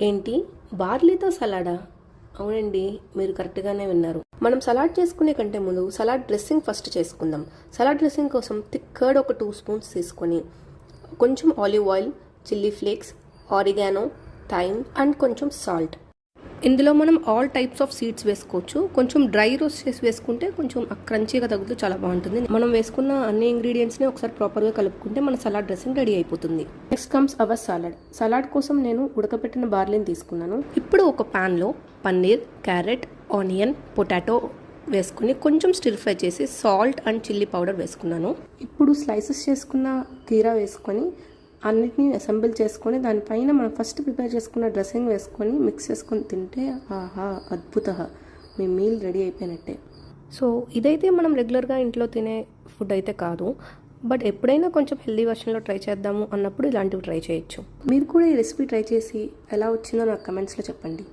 ఏంటి, బార్లీతో సలాడా? అవునండి, మీరు కరెక్ట్గానే విన్నారు. మనం సలాడ్ చేసుకునే కంటే ముందు సలాడ్ డ్రెస్సింగ్ ఫస్ట్ చేసుకుందాం. సలాడ్ డ్రెస్సింగ్ కోసం థిక్ కర్డ్ ఒక 2 స్పూన్స్ తీసుకొని కొంచెం olive oil, chilli flakes, oregano, thyme and కొంచెం సాల్ట్. ఇందులో మనం ఆల్ టైప్స్ ఆఫ్ సీడ్స్ వేసుకోవచ్చు. కొంచెం డ్రై రోస్ట్ చేసి వేసుకుంటే కొంచెం క్రంచీగా తగులుతూ చాలా బాగుంటుంది. మనం వేసుకున్న అన్ని ఇంగ్రీడియంట్స్ని ఒకసారి ప్రాపర్గా కలుపుకుంటే మన సలాడ్ డ్రెస్సింగ్ రెడీ అయిపోతుంది. Next comes hour salad. Salad కోసం నేను ఉడకబెట్టిన బార్లీని తీసుకున్నాను. ఇప్పుడు ఒక ప్యాన్లో పన్నీర్, క్యారెట్, ఆనియన్, పొటాటో వేసుకుని కొంచెం స్టిర్ ఫ్రై చేసి సాల్ట్ అండ్ చిల్లీ పౌడర్ వేసుకున్నాను. ఇప్పుడు స్లైసెస్ చేసుకున్న కీరా వేసుకొని అన్నిటినీ అసెంబుల్ చేసుకొని దానిపైన మనం ఫస్ట్ ప్రిపేర్ చేసుకున్న డ్రెస్సింగ్ వేసుకొని మిక్స్ చేసుకొని తింటే ఆహా అద్భుత, మీ మీల్ రెడీ అయిపోయినట్టే. సో ఇదైతే మనం రెగ్యులర్గా ఇంట్లో తినే ఫుడ్ అయితే కాదు, బట్ ఎప్పుడైనా కొంచెం హెల్దీ వర్షన్లో ట్రై చేద్దాము అన్నప్పుడు ఇలాంటివి ట్రై చేయొచ్చు. మీరు కూడా ఈ రెసిపీ ట్రై చేసి ఎలా వచ్చిందో నాకు కమెంట్స్లో చెప్పండి.